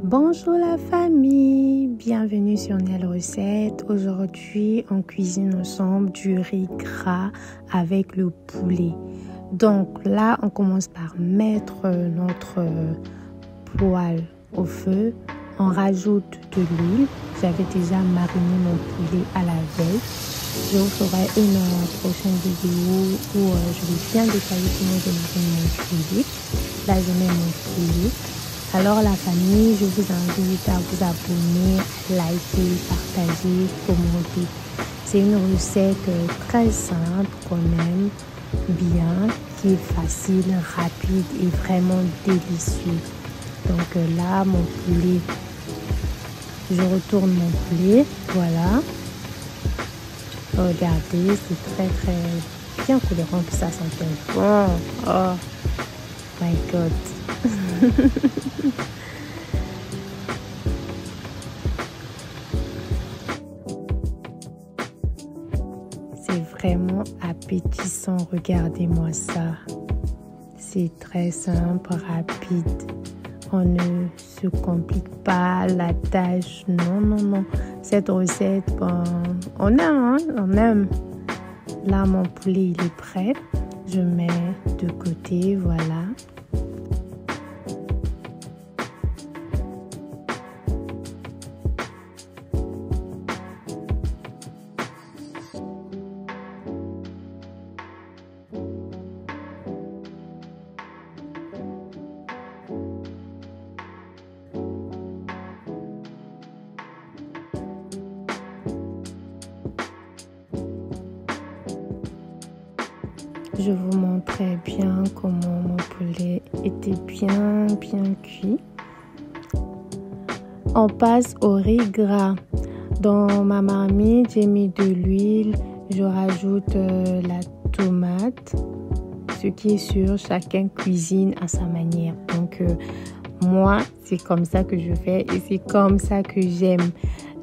Bonjour la famille, bienvenue sur Nel Recette. Aujourd'hui, on cuisine ensemble du riz gras avec le poulet. Donc là, on commence par mettre notre poêle au feu. On rajoute de l'huile. J'avais déjà mariné mon poulet à la veille. Je vous ferai une prochaine vidéo où je vais bien détailler comment je marine mon poulet. Là, je mets mon poulet. Alors la famille, je vous invite à vous abonner, liker, partager, commenter. C'est une recette très simple quand même, bien, qui est facile, rapide et vraiment délicieux. Donc là, mon poulet, je retourne mon poulet, voilà. Regardez, c'est très bien colorant, puis ça sent bon. Oh my god. C'est vraiment appétissant, regardez-moi ça. C'est très simple, rapide. On ne se complique pas la tâche. Non. Cette recette, bon, on aime. Là, mon poulet, il est prêt. Je mets de côté, voilà. Je vous montrais bien comment mon poulet était bien cuit. On passe au riz gras. Dans ma marmite, j'ai mis de l'huile. Je rajoute la tomate. Ce qui est sûr, chacun cuisine à sa manière. Donc, moi, c'est comme ça que je fais et c'est comme ça que j'aime.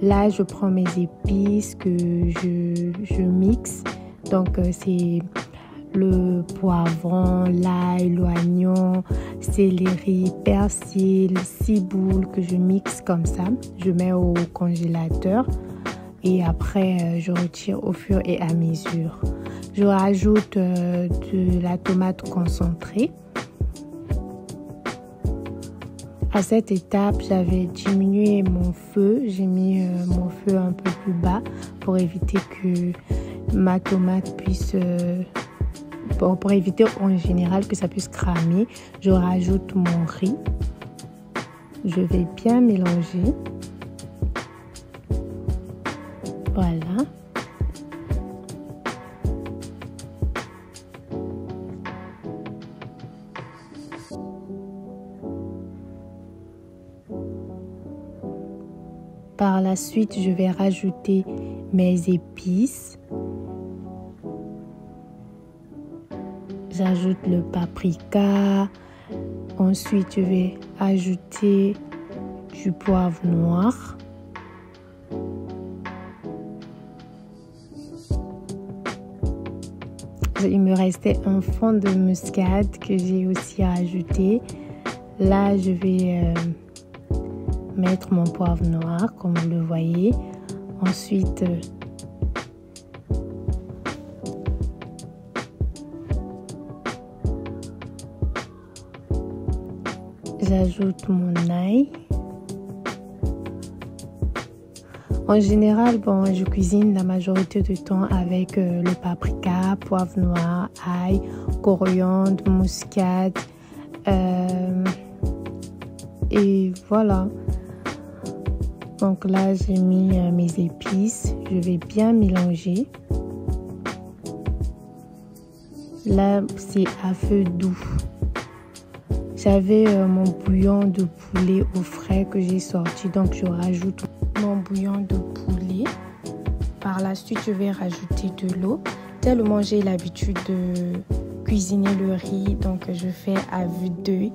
Là, je prends mes épices que je mixe. Donc, c'est le poivron, l'ail, l'oignon, céleri, persil, ciboule que je mixe comme ça. Je mets au congélateur et après je retire au fur et à mesure. Je rajoute de la tomate concentrée. À cette étape, j'avais diminué mon feu. J'ai mis mon feu un peu plus bas pour éviter que ma tomate puisse... pour éviter en général que ça puisse cramer, je rajoute mon riz. Je vais bien mélanger. Voilà. Par la suite, je vais rajouter mes épices. J'ajoute le paprika. Ensuite, je vais ajouter du poivre noir. Il me restait un fond de muscade que j'ai aussi rajouté. Là, je vais mettre mon poivre noir, comme vous le voyez. Ensuite, j'ajoute mon ail. En général, je cuisine la majorité du temps avec le paprika, poivre noir, ail, coriandre, muscade. Et voilà. Donc là, j'ai mis mes épices. Je vais bien mélanger. Là, c'est à feu doux. J'avais mon bouillon de poulet au frais que j'ai sorti, donc je rajoute mon bouillon de poulet. Par la suite, je vais rajouter de l'eau. Tellement j'ai l'habitude de cuisiner le riz, donc je fais à vue d'œil.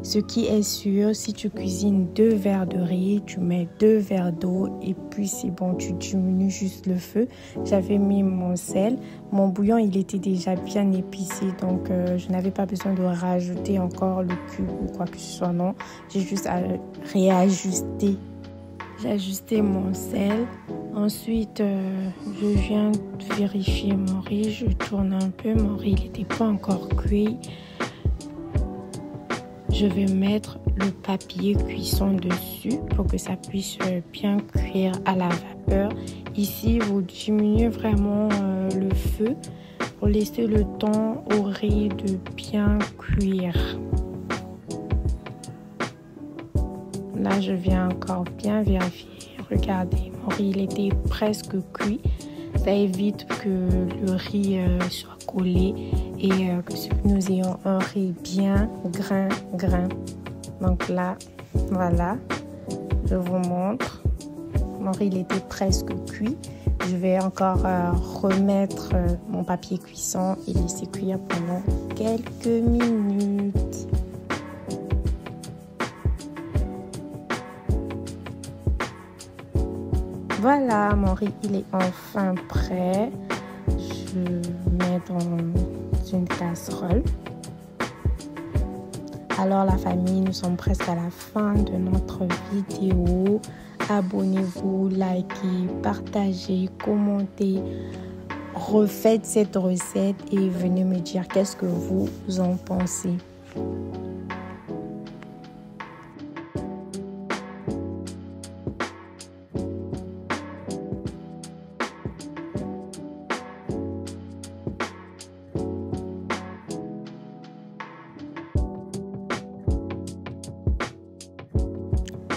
Ce qui est sûr, si tu cuisines 2 verres de riz, tu mets 2 verres d'eau et puis c'est bon, tu diminues juste le feu. J'avais mis mon sel. Mon bouillon, il était déjà bien épicé, donc je n'avais pas besoin de rajouter encore le cube ou quoi que ce soit, non. J'ai juste à réajuster. J'ai ajusté mon sel. Ensuite, je viens de vérifier mon riz. Je tourne un peu. Mon riz, il n'était pas encore cuit. Je vais mettre le papier cuisson dessus pour que ça puisse bien cuire à la vapeur. Ici, vous diminuez vraiment le feu pour laisser le temps au riz de bien cuire. Là, je viens encore bien vérifier. Regardez, mon riz il était presque cuit. Ça évite que le riz soit collé et que nous ayons un riz bien grain. Donc là, voilà, je vous montre. Mon riz il était presque cuit. Je vais encore remettre mon papier cuisson et laisser cuire pendant quelques minutes. Voilà, mon riz il est enfin prêt. Je mets dans une casserole. Alors la famille, nous sommes presque à la fin de notre vidéo. Abonnez-vous, likez, partagez, commentez. Refaites cette recette et venez me dire qu'est-ce que vous en pensez.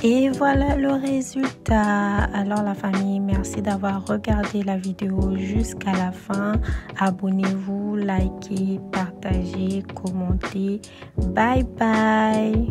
Et voilà le résultat. Alors la famille, merci d'avoir regardé la vidéo jusqu'à la fin. Abonnez-vous, likez, partagez, commentez. Bye bye.